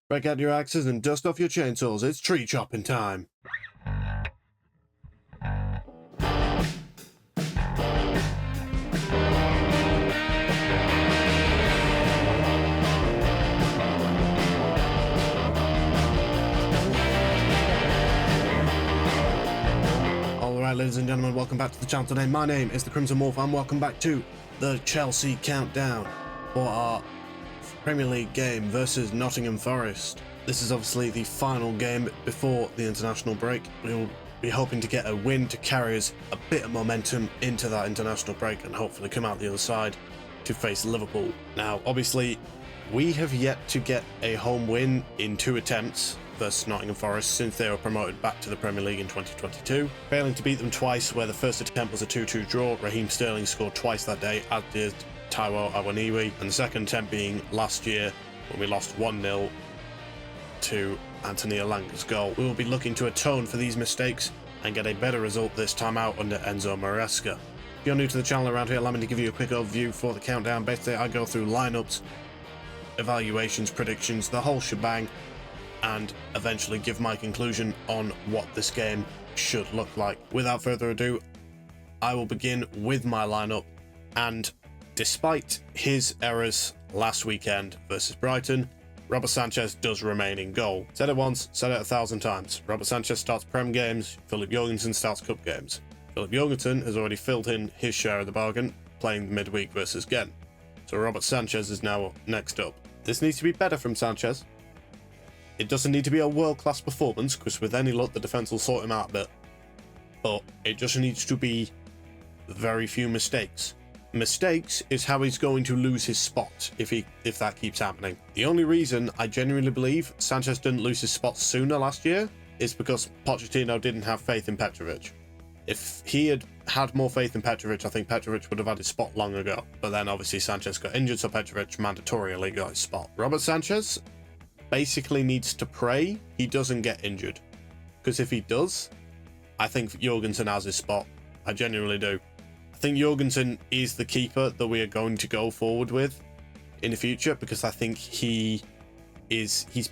Break out your axes and dust off your chainsaws. It's tree chopping time. Alright, ladies and gentlemen, welcome back to the channel today. My name is the Crimson Wolf and welcome back to the Chelsea Countdown for our Premier League game versus Nottingham Forest. This is obviously the final game before the international break. We'll be hoping to get a win to carry us a bit of momentum into that international break and hopefully come out the other side to face Liverpool. Now, obviously, we have yet to get a home win in 2 attempts versus Nottingham Forest since they were promoted back to the Premier League in 2022, failing to beat them twice, where the first attempt was a 2-2 draw. Raheem Sterling scored twice that day, as did Taiwo Awoniyi, and the second attempt being last year when we lost 1-0 to Anthony Elanga's goal. We will be looking to atone for these mistakes and get a better result this time out under Enzo Maresca. If you're new to the channel around here, allow me to give you a quick overview for the countdown. Basically, I go through lineups, evaluations, predictions, the whole shebang, and eventually give my conclusion on what this game should look like. Without further ado, I will begin with my lineup, and despite his errors last weekend versus Brighton, Robert Sanchez does remain in goal. Said it once, said it 1,000 times. Robert Sanchez starts Prem games, Philip Jorgensen starts Cup games. Philip Jorgensen has already filled in his share of the bargain, playing midweek versus Ghent. So Robert Sanchez is now next up. This needs to be better from Sanchez. It doesn't need to be a world-class performance, because with any luck the defence will sort him out a bit. But it just needs to be very few mistakes. Mistakes is how he's going to lose his spot if that keeps happening. The only reason I genuinely believe Sanchez didn't lose his spot sooner last year is because Pochettino didn't have faith in Petrovic. If he had had more faith in Petrovic, I think Petrovic would have had his spot long ago. But then obviously Sanchez got injured, so Petrovic mandatorily got his spot. Robert Sanchez basically needs to pray he doesn't get injured, because if he does, I think Jorgensen has his spot. I genuinely do. I think Jorgensen is the keeper that we are going to go forward with in the future, because I think he's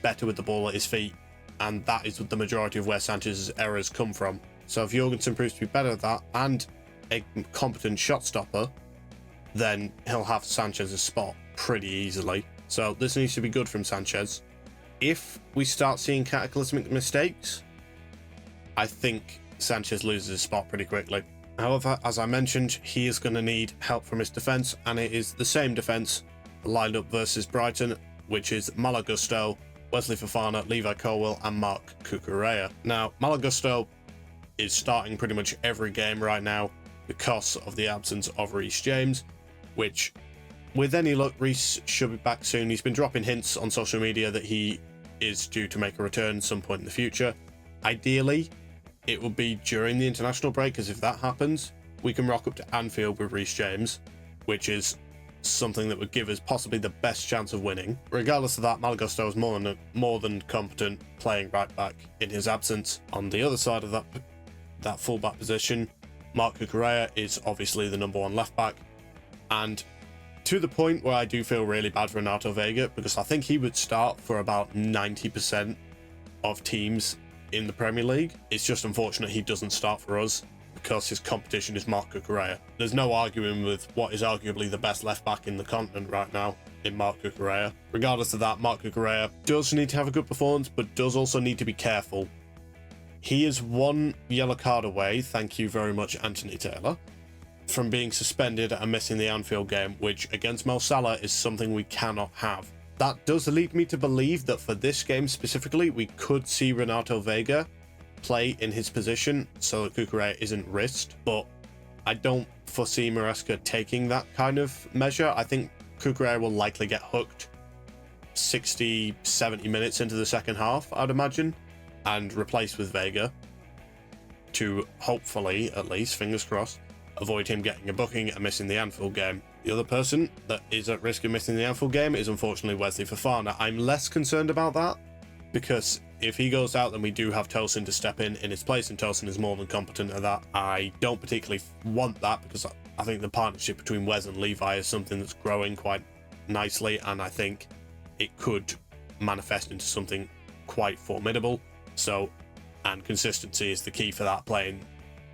better with the ball at his feet, and that is the majority of where Sanchez's errors come from. So if Jorgensen proves to be better at that and a competent shot stopper, then he'll have Sanchez's spot pretty easily. So this needs to be good from Sanchez. If we start seeing cataclysmic mistakes, I think Sanchez loses his spot pretty quickly. However, as I mentioned, he is going to need help from his defence, and it is the same defence lined up versus Brighton, which is Malo Gusto, Wesley Fofana, Levi Colwill and Marc Cucurella. Now, Malo Gusto is starting pretty much every game right now because of the absence of Reece James, which, with any luck, Reece should be back soon. He's been dropping hints on social media that he is due to make a return at some point in the future. Ideally, it will be during the international break, because if that happens, we can rock up to Anfield with Reece James, which is something that would give us possibly the best chance of winning. Regardless of that, Malo Gusto is more than competent playing right back in his absence. On the other side of that full-back position, Marc Cucurella is obviously the number 1 left back, and to the point where I do feel really bad for Renato Vega, because I think he would start for about 90% of teams in the Premier League. It's just unfortunate he doesn't start for us because his competition is Marc Cucurella. There's no arguing with what is arguably the best left back in the continent right now in Marc Cucurella. Regardless of that, Marc Cucurella does need to have a good performance, but does also need to be careful. He is 1 yellow card away, thank you very much Anthony Taylor, from being suspended and missing the Anfield game, which against Mo Salah is something we cannot have. That does lead me to believe that for this game specifically, we could see Renato Vega play in his position so that Cucurella isn't risked, but I don't foresee Maresca taking that kind of measure. I think Cucurella will likely get hooked 60-70 minutes into the second half, I'd imagine, and replaced with Vega to hopefully, at least, fingers crossed, avoid him getting a booking and missing the Anfield game. The other person that is at risk of missing the Anfield game is unfortunately Wesley Fofana. I'm less concerned about that, because if he goes out, then we do have Tosin to step in his place, and Tosin is more than competent at that. I don't particularly want that, because I think the partnership between Wes and Levi is something that's growing quite nicely, and I think it could manifest into something quite formidable. So, and consistency is the key for that, playing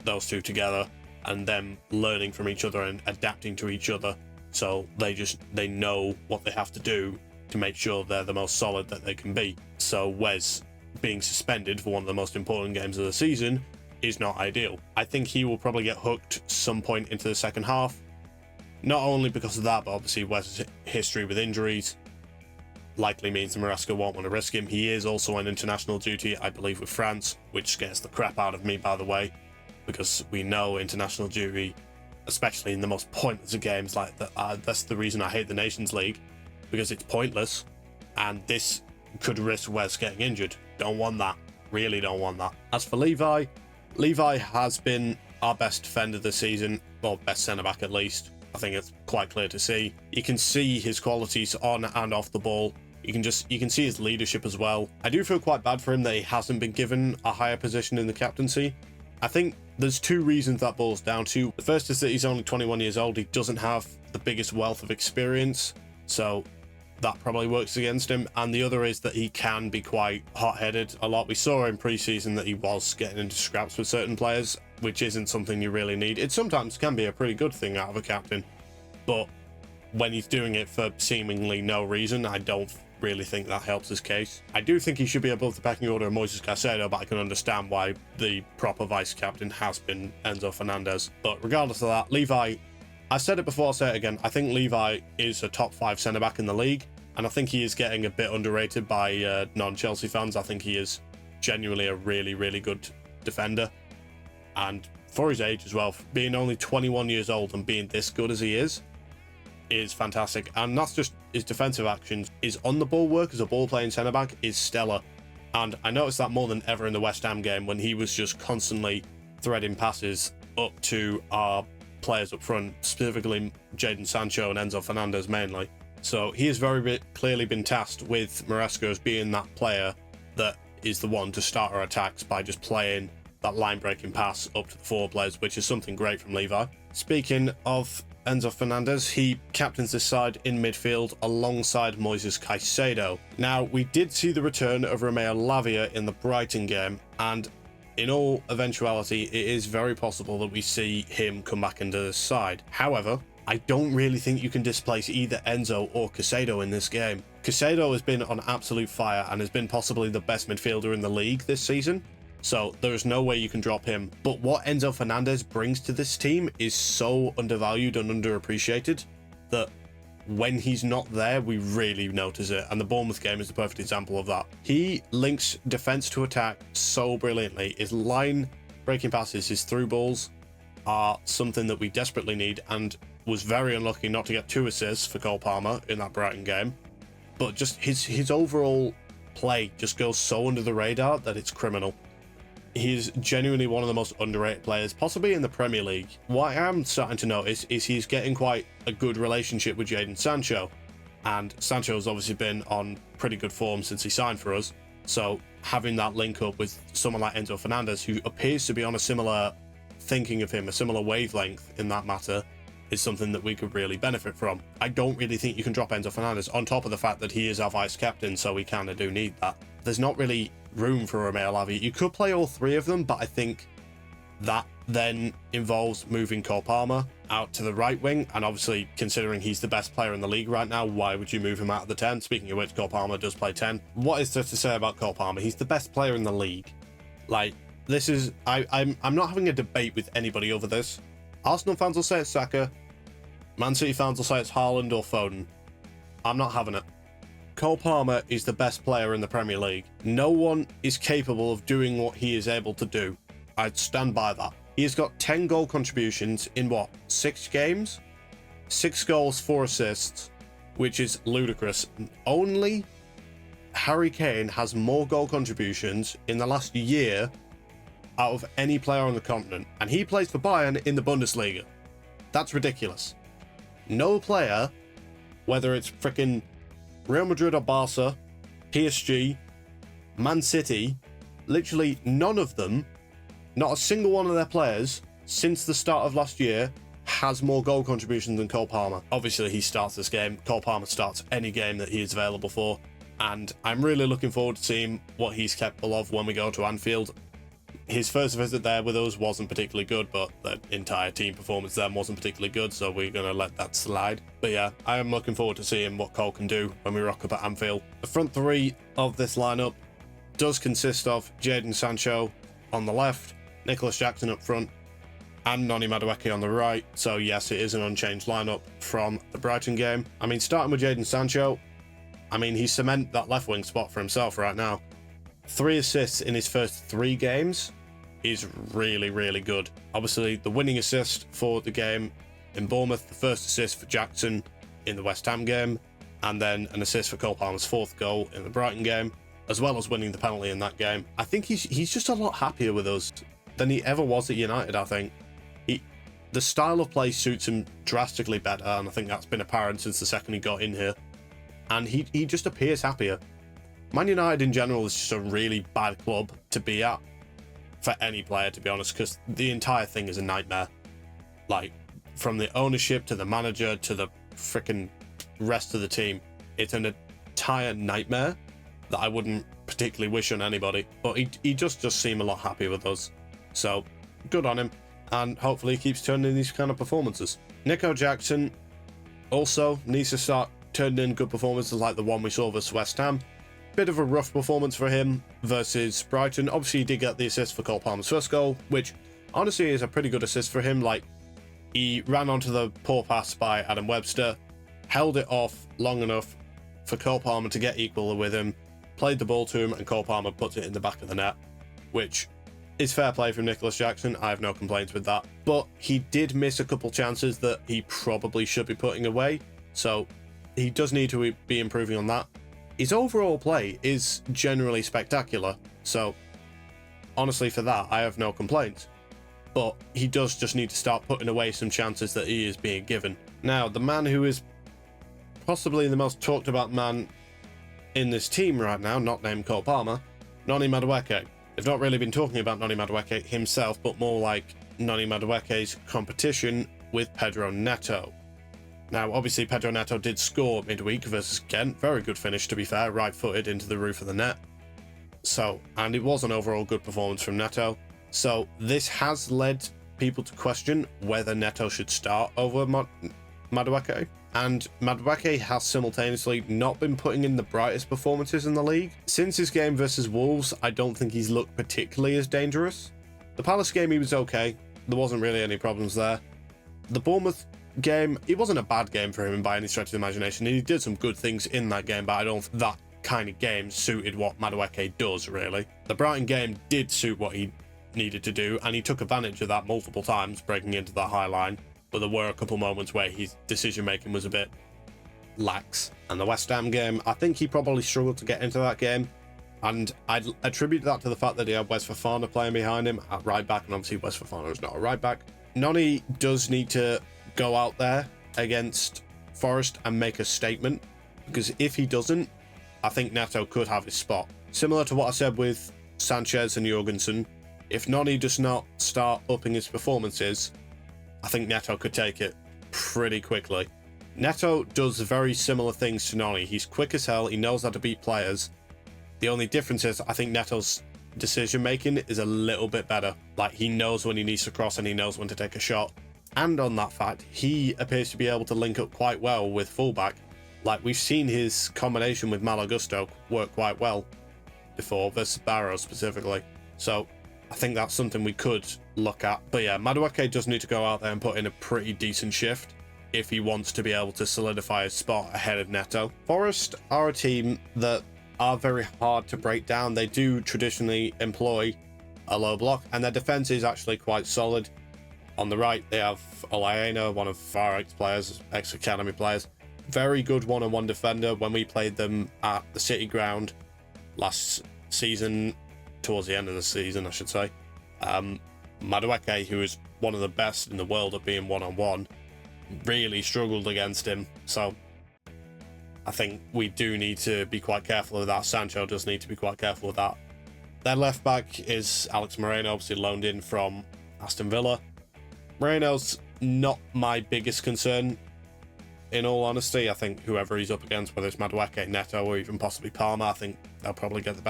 those two together and them learning from each other and adapting to each other. So they know what they have to do to make sure they're the most solid that they can be. So Wes being suspended for one of the most important games of the season is not ideal. I think he will probably get hooked some point into the second half. Not only because of that, but obviously Wes' history with injuries likely means Maresca won't want to risk him. He is also on international duty, I believe, with France, which scares the crap out of me, by the way, because we know international duty, especially in the most pointless of games like that, that's the reason I hate the Nations League, because it's pointless, and this could risk Wes getting injured. Don't want that. Really don't want that. As for Levi has been our best defender this season, or best centre-back at least. I think it's quite clear to see. You can see his qualities on and off the ball. You can see his leadership as well. I do feel quite bad for him that he hasn't been given a higher position in the captaincy. I think there's two reasons that boils down to. The first is that he's only 21 years old. He doesn't have the biggest wealth of experience, so that probably works against him. And the other is that he can be quite hot-headed a lot. We saw in pre-season that he was getting into scraps with certain players, which isn't something you really need. It sometimes can be a pretty good thing out of a captain, but when he's doing it for seemingly no reason, I don't really think that helps his case. I do think he should be above the pecking order of Moises Caicedo, but I can understand why the proper vice captain has been Enzo Fernandez. But regardless of that, Levi, I said it before, I'll say it again, I think Levi is a top 5 centre-back in the league, and I think he is getting a bit underrated by non-Chelsea fans. I think he is genuinely a really, really good defender. And for his age as well, being only 21 years old and being this good as he is fantastic. And that's just his defensive actions. His on-the-ball work as a ball-playing centre-back is stellar. And I noticed that more than ever in the West Ham game when he was just constantly threading passes up to our players up front, specifically Jadon Sancho and Enzo Fernandez mainly. So he has very clearly been tasked with Maresca as being that player that is the one to start our attacks by just playing that line-breaking pass up to the forward players, which is something great from Levi. Speaking of Enzo Fernandez, he captains this side in midfield alongside Moises Caicedo. Now, we did see the return of Romeo Lavia in the Brighton game, and in all eventuality, it is very possible that we see him come back into this side. However, I don't really think you can displace either Enzo or Caicedo in this game. Caicedo has been on absolute fire and has been possibly the best midfielder in the league this season, so there is no way you can drop him. But what Enzo Fernandez brings to this team is so undervalued and underappreciated that when he's not there, we really notice it. And the Bournemouth game is the perfect example of that. He links defense to attack so brilliantly. His line breaking passes, his through balls are something that we desperately need, and was very unlucky not to get 2 assists for Cole Palmer in that Brighton game. But just his overall play just goes so under the radar that it's criminal. He's genuinely one of the most underrated players, possibly in the Premier League. What I am starting to notice is he's getting quite a good relationship with Jadon Sancho. And Sancho has obviously been on pretty good form since he signed for us. So having that link up with someone like Enzo Fernandez, who appears to be on a similar thinking of him, a similar wavelength in that matter, is something that we could really benefit from. I don't really think you can drop Enzo Fernandez, on top of the fact that he is our vice captain, so we kind of do need that. There's not really room for Romeo Lavia. You could play all 3 of them, but I think that then involves moving Cole Palmer out to the right wing, and obviously considering he's the best player in the league right now, why would you move him out of the 10? Speaking of which, Cole Palmer does play 10. What is there to say about Cole Palmer? He's the best player in the league. Like, this is, I'm not having a debate with anybody over this. Arsenal fans will say it's Saka, Man City fans will say it's Haaland or Foden. I'm not having it. Cole Palmer is the best player in the Premier League. No one is capable of doing what he is able to do. I'd stand by that. He's got 10 goal contributions in what, 6 games? 6 goals, 4 assists, which is ludicrous. Only Harry Kane has more goal contributions in the last year out of any player on the continent, and he plays for Bayern in the Bundesliga. That's ridiculous. No player, whether it's freaking Real Madrid or Barca, PSG, Man City, literally none of them, not a single one of their players since the start of last year has more goal contributions than Cole Palmer. Obviously, he starts this game. Cole Palmer starts any game that he is available for, and I'm really looking forward to seeing what he's capable of when we go to Anfield. His first visit there with us wasn't particularly good, but the entire team performance then wasn't particularly good, so we're going to let that slide. But yeah, I am looking forward to seeing what Cole can do when we rock up at Anfield. The front three of this lineup does consist of Jadon Sancho on the left, Nicholas Jackson up front, and Noni Madueke on the right. So yes, it is an unchanged lineup from the Brighton game. I mean, starting with Jadon Sancho, I mean, he's cemented that left wing spot for himself right now. 3 assists in his first 3 games is really, really good. Obviously, the winning assist for the game in Bournemouth, the first assist for Jackson in the West Ham game, and then an assist for Cole Palmer's 4th goal in the Brighton game, as well as winning the penalty in that game. I think he's just a lot happier with us than he ever was at United, I think. The style of play suits him drastically better, and I think that's been apparent since the second he got in here. And he just appears happier. Man United in general is just a really bad club to be at for any player, to be honest, because the entire thing is a nightmare. Like, from the ownership to the manager to the freaking rest of the team, it's an entire nightmare that I wouldn't particularly wish on anybody. But he just does seem a lot happier with us. So, good on him. And hopefully he keeps turning in these kind of performances. Nico Jackson also needs to start turning in good performances like the one we saw versus West Ham. Bit of a rough performance for him versus Brighton. Obviously, he did get the assist for Cole Palmer's first goal, which honestly is a pretty good assist for him. Like, he ran onto the poor pass by Adam Webster, held it off long enough for Cole Palmer to get equal with him, played the ball to him, and Cole Palmer puts it in the back of the net, which is fair play from Nicholas Jackson. I have no complaints with that. But he did miss a couple chances that he probably should be putting away, so he does need to be improving on that. His overall play is generally spectacular, so honestly for that I have no complaints. But he does just need to start putting away some chances that he is being given. Now, the man who is possibly the most talked about man in this team right now, not named Cole Palmer, Noni Madueke. They've not really been talking about Noni Madueke himself, but more like Noni Madueke's competition with Pedro Neto. Now, obviously, Pedro Neto did score midweek versus Ghent. Very good finish, to be fair, right-footed into the roof of the net. So, and it was an overall good performance from Neto. So, this has led people to question whether Neto should start over Madueke. And Madueke has simultaneously not been putting in the brightest performances in the league. Since his game versus Wolves, I don't think he's looked particularly as dangerous. The Palace game, he was okay. There wasn't really any problems there. The Bournemouth game, it wasn't a bad game for him by any stretch of the imagination. He did some good things in that game, but I don't think that kind of game suited what Madueke does, really. The Brighton game did suit what he needed to do, and he took advantage of that multiple times, breaking into that high line. But there were a couple moments where his decision-making was a bit lax. And the West Ham game, I think he probably struggled to get into that game. And I'd attribute that to the fact that he had Wes Fofana playing behind him at right back, and obviously Wes Fofana is not a right back. Noni does need to go out there against Forest and make a statement, because if he doesn't, I think Neto could have his spot. Similar to what I said with Sanchez and Jorgensen, if Noni does not start upping his performances, I think Neto could take it pretty quickly. Neto does very similar things to Noni. He's quick as hell, he knows how to beat players. The only difference is I think Neto's decision making is a little bit better. Like, he knows when he needs to cross and he knows when to take a shot. And on that fact, he appears to be able to link up quite well with fullback. Like, we've seen his combination with Malo Gusto work quite well before, versus Barrow specifically. So I think that's something we could look at. But yeah, Madueke does need to go out there and put in a pretty decent shift if he wants to be able to solidify his spot ahead of Neto. Forest are a team that are very hard to break down. They do traditionally employ a low block, and their defense is actually quite solid. On the right, they have Olaena, one of our ex-academy players. Very good one-on-one defender. When we played them at the City Ground last season, towards the end of the season, I should say, Madueke, who is one of the best in the world at being one-on-one, really struggled against him. So I think we do need to be quite careful of that. Sancho does need to be quite careful of that. Their left back is Alex Moreno, obviously loaned in from Aston Villa. Moreno's not my biggest concern in all honesty, I think whoever he's up against, whether it's Madueke, Neto, or even possibly Palmer, I think they'll probably get the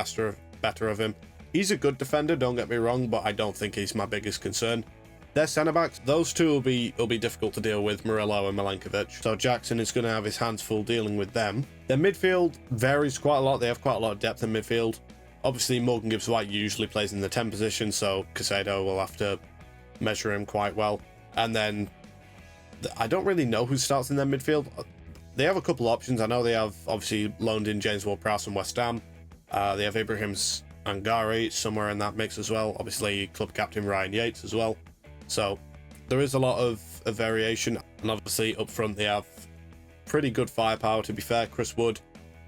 better of him. He's a good defender, don't get me wrong, but I don't think he's my biggest concern. Their centre-backs, those two will be difficult to deal with, Murillo and Milenkovic. So Jackson is going to have his hands full dealing with them. Their midfield varies quite a lot. They have quite a lot of depth in midfield. Obviously, Morgan Gibbs-White usually plays in the 10 position, so Caicedo will have to measure him quite well. And then, I don't really know who starts in their midfield. They have a couple options. I know they have, obviously, loaned in James Ward-Prowse from West Ham. They have Ibrahim Angari somewhere in that mix as well. Obviously, club captain Ryan Yates as well. So there is a lot of variation, and obviously up front they have pretty good firepower, to be fair. Chris Wood,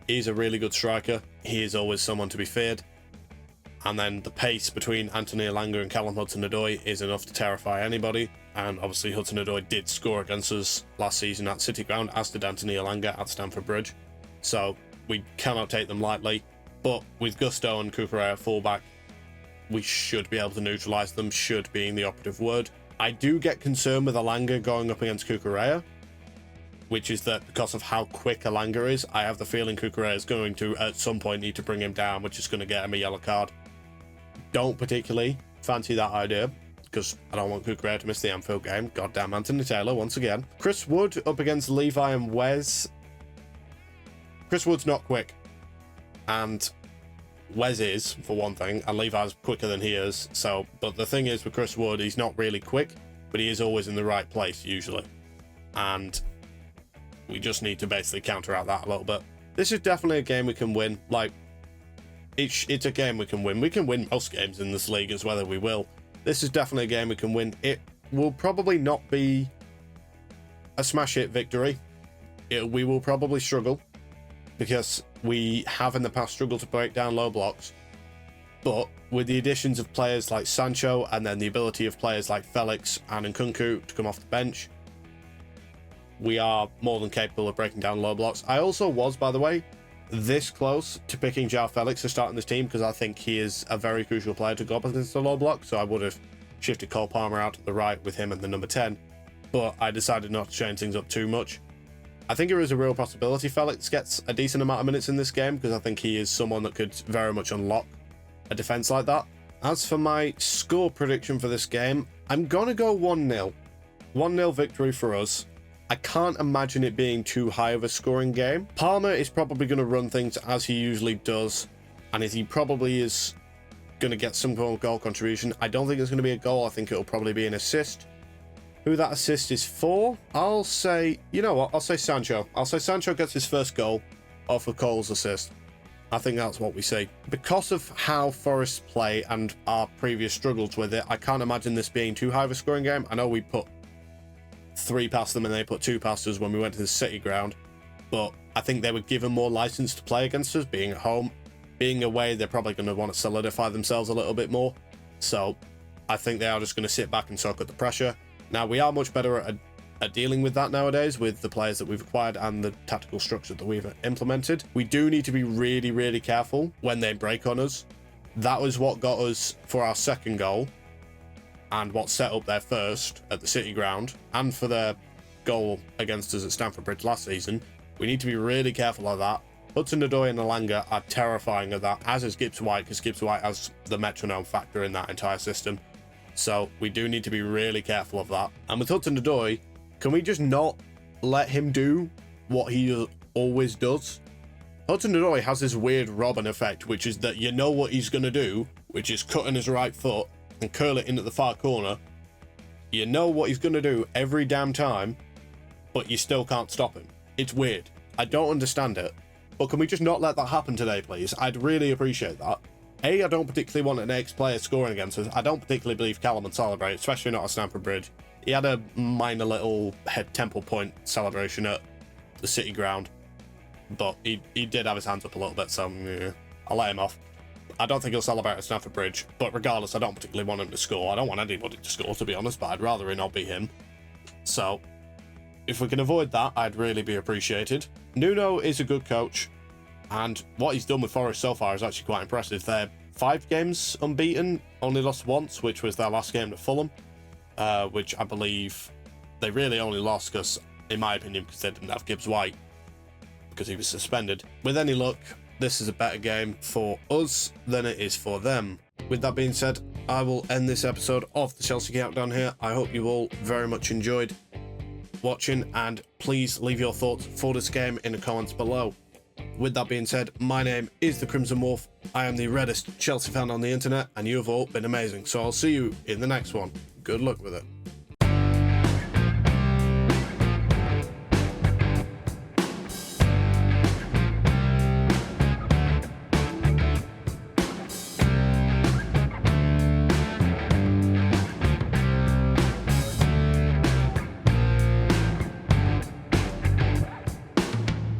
he's a really good striker. He is always someone to be feared. And then the pace between Anthony Elanga and Callum Hudson-Odoi is enough to terrify anybody. And obviously Hudson-Odoi did score against us last season at City Ground, as did Anthony Elanga at Stamford Bridge. So we cannot take them lightly. But with Gusto and Cucurella at fullback, we should be able to neutralise them, should being the operative word. I do get concerned with Elanga going up against Cucurella, which is that because of how quick Elanga is, I have the feeling Cucurella is going to, at some point, need to bring him down, which is going to get him a yellow card. Don't particularly fancy that idea, because I don't want Cucurella to miss the Anfield game. Goddamn Anthony Taylor, once again. Chris Wood up against Levi and Wes. Chris Wood's not quick, and Wes is, for one thing, and Levi's quicker than he is. So, but the thing is with Chris Wood, he's not really quick, but he is always in the right place, usually. And we just need to basically counteract that a little bit. This is definitely a game we can win. Like, it's a game we can win. We can win most games in this league as whether we will. This is definitely a game we can win. It will probably not be a smash hit victory. We will probably struggle, because we have in the past struggled to break down low blocks. But with the additions of players like Sancho, and then the ability of players like Felix and Nkunku to come off the bench, we are more than capable of breaking down low blocks. I also was, by the way, this close to picking João Felix to start in this team, because I think he is a very crucial player to go up against the low block. So I would have shifted Cole Palmer out to the right with him and the number 10. But I decided not to change things up too much. I think there is a real possibility Felix gets a decent amount of minutes in this game, because I think he is someone that could very much unlock a defense like that. As for my score prediction for this game, I'm going to go 1-0. 1-0 victory for us. I can't imagine it being too high of a scoring game. Palmer is probably going to run things as he usually does, and he probably is going to get some goal contribution. I don't think it's going to be a goal. I think it'll probably be an assist. Who that assist is for, I'll say, you know what, I'll say Sancho. I'll say Sancho gets his first goal off of Cole's assist. I think that's what we see. Because of how Forest play and our previous struggles with it, I can't imagine this being too high of a scoring game. I know we put 3 past them and they put 2 past us when we went to the City Ground, but I think they were given more license to play against us, being at home. Being away, they're probably going to want to solidify themselves a little bit more. So I think they are just going to sit back and soak up the pressure. Now, we are much better at dealing with that nowadays with the players that we've acquired and the tactical structure that we've implemented. We do need to be really, really careful when they break on us. That was what got us for our second goal, and what set up their first at the City Ground, and for their goal against us at Stamford Bridge last season. We need to be really careful of that. Hudson-Odoi and Elanga are terrifying of that, as is Gibbs-White, because Gibbs-White has the metronome factor in that entire system. So we do need to be really careful of that. And with Hudson-Odoi, can we just not let him do what he always does? Hudson-Odoi has this weird Robin effect, which is that you know what he's going to do, which is cut in his right foot and curl it into the far corner. You know what he's going to do every damn time, but you still can't stop him. It's weird. I don't understand it. But can we just not let that happen today, please? I'd really appreciate that. I don't particularly want an ex-player scoring against us. I don't particularly believe Callum would celebrate, especially not at Stamford Bridge. He had a minor little head temple point celebration at the City Ground, but he did have his hands up a little bit, so yeah, I'll let him off. I don't think he'll celebrate at Stamford Bridge, but regardless, I don't particularly want him to score. I don't want anybody to score, to be honest, but I'd rather it not be him. So, if we can avoid that, I'd really be appreciated. Nuno is a good coach, and what he's done with Forest so far is actually quite impressive. They're 5 games unbeaten, only lost once, which was their last game to Fulham, which I believe they really only lost because in my opinion, because they didn't have Gibbs White, because he was suspended. With any luck, this is a better game for us than it is for them. With that being said, I will end this episode of the Chelsea Countdown here. I hope you all very much enjoyed watching, and please leave your thoughts for this game in the comments below. With that being said, my name is the Crimson Wolf. I am the reddest Chelsea fan on the internet, and you have all been amazing. So I'll see you in the next one. Good luck with it.